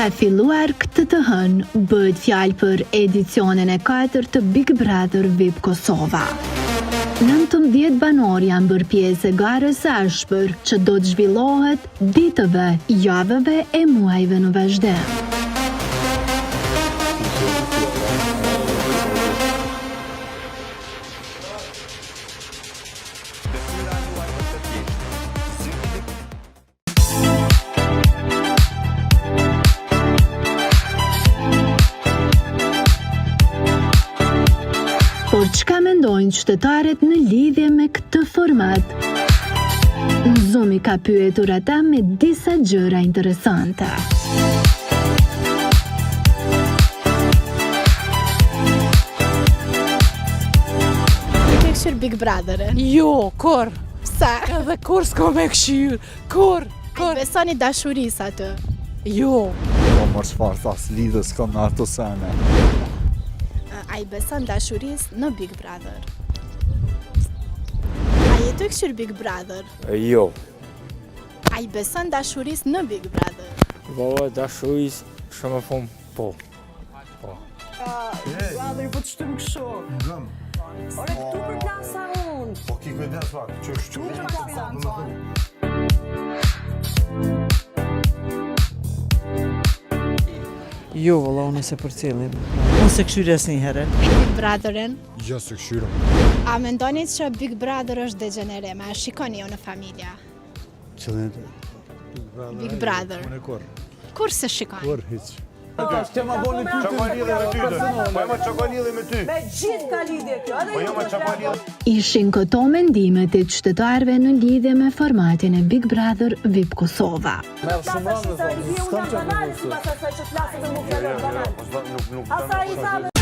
Ka filluar këtë të hënë, bëhet fjalë për edicionin e 4 të Big Brother VIP Kosova. 19 banor janë bërë pjesë e garës së ashpër që do të zhvillohet ditëve, javëve e muajve në vazhdim. Por çka mendojnë qytetarët në lidhje me këtë format? Zumi ka pyetur ata me disa gjëra interesante. Ke këshir Big Brother-ën? Jo, kur? Pse? Edhe kur s'ko me këshir? Kur? Ai besoni dashurisë atë? Jo. Po mërë shfarë thas lidhës kam në ato sene. Ai beson dashurisë në Big Brother? Ai e të këshir Big Brother? Jo. Ai beson dashurisë në Big Brother? Valla dashurisë shumë thonë po. Brother, po të shtumë kësho. Ngëm. Ore, këtu për plasa unë. Po ki kujdes pak, që shtu Këtu për plasa unë. Jo, valla, unë se për cilin. Unë se këshyri asnjë herë. Big Brother-ën? Ja se këshyra. A mendoni që Big Brother është degenereme? A shikoni ju në familja? Qëllin Big Brother. Unë e kur. Kur se shikoni? Kur hiq. Me gjithë ka lidhje kjo, edhe ju të Ishin këto mendimet e qytetarëve në lidhje me formatin e Big Brother VIP Kosova. plasa shqiptari, unë jam banale si pas asaj që flasë dhe nuk fjalon banale. Asa i thamë